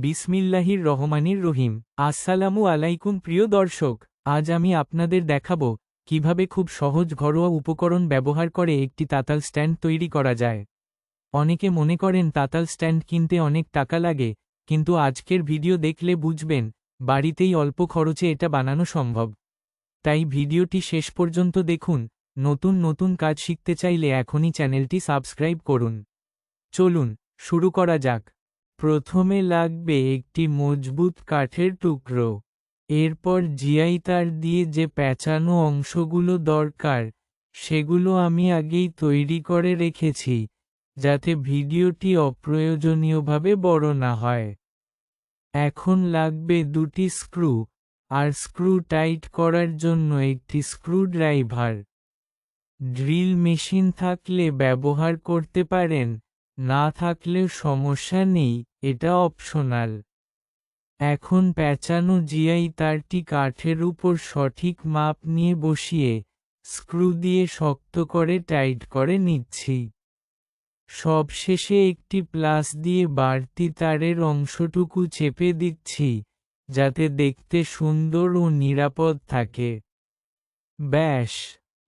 বিসমিল্লাহির রহমানির রহিম। আসসালামু আলাইকুম প্রিয় দর্শক, আজ আমি আপনাদের দেখাবো কিভাবে খুব সহজ ঘরোয়া উপকরণ ব্যবহার করে একটি তাতাল স্ট্যান্ড তৈরি করা যায়। অনেকে মনে করেন তাতাল স্ট্যান্ড কিনতে অনেক টাকা লাগে, কিন্তু আজকের ভিডিও দেখলে বুঝবেন বাড়িতেই অল্প খরচে এটা বানানো সম্ভব। তাই ভিডিওটি শেষ পর্যন্ত দেখুন। নতুন নতুন কাজ শিখতে চাইলে এখনই চ্যানেলটি সাবস্ক্রাইব করুন। চলুন শুরু করা যাক। প্রথমে লাগবে একটি মজবুত কাঠের টুকরো। এরপর জিআই তার দিয়ে যে প্যাঁচানো অংশগুলো দরকার সেগুলো আমি আগেই তৈরি করে রেখেছি, যাতে ভিডিওটি অপ্রয়োজনীয়ভাবে বড় না হয়। এখন লাগবে দুটি স্ক্রু, আর স্ক্রু টাইট করার জন্য একটি স্ক্রুড্রাইভার। ড্রিল মেশিন থাকলে ব্যবহার করতে পারেন, না থাকলেও সমস্যা নেই, এটা অপশনাল। এখন প্যাঁচানো জিআই তারটি কাঠের উপর সঠিক মাপ নিয়ে বসিয়ে স্ক্রু দিয়ে শক্ত করে টাইট করে নিচ্ছি। সবশেষে একটি প্লাস দিয়ে বাড়তি তারের অংশটুকু চেপে দিচ্ছি, যাতে দেখতে সুন্দর ও নিরাপদ থাকে। ব্যাস,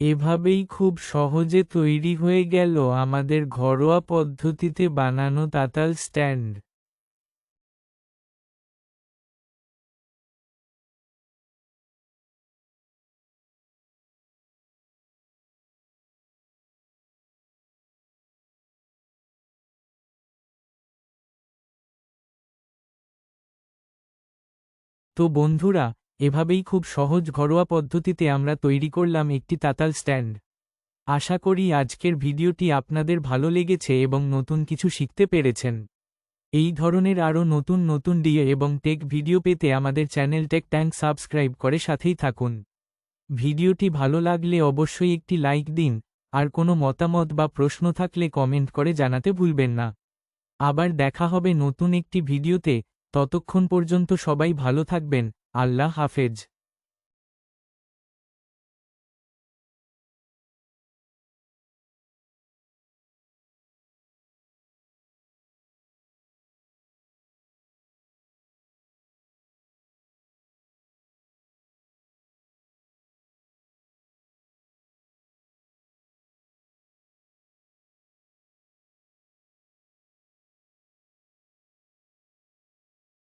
এভাবেই খুব সহজে তৈরি হয়ে গেল আমাদের ঘরোয়া পদ্ধতিতে বানানো তাতাল স্ট্যান্ড। তো বন্ধুরা, এভাবেই খুব সহজ ঘরোয়া পদ্ধতিতে আমরা তৈরি করলাম একটি তাতাল স্ট্যান্ড। আশা করি আজকের ভিডিওটি আপনাদের ভালো লেগেছে এবং নতুন কিছু শিখতে পেরেছেন। এই ধরনের আরও নতুন নতুন ডিএ এবং টেক ভিডিও পেতে আমাদের চ্যানেল টেক ট্যাঙ্ক সাবস্ক্রাইব করে সাথেই থাকুন। ভিডিওটি ভালো লাগলে অবশ্যই একটি লাইক দিন, আর কোনো মতামত বা প্রশ্ন থাকলে কমেন্ট করে জানাতে ভুলবেন না। আবার দেখা হবে নতুন একটি ভিডিওতে। ততক্ষণ পর্যন্ত সবাই ভালো থাকবেন। আল্লাহ হাফেজ।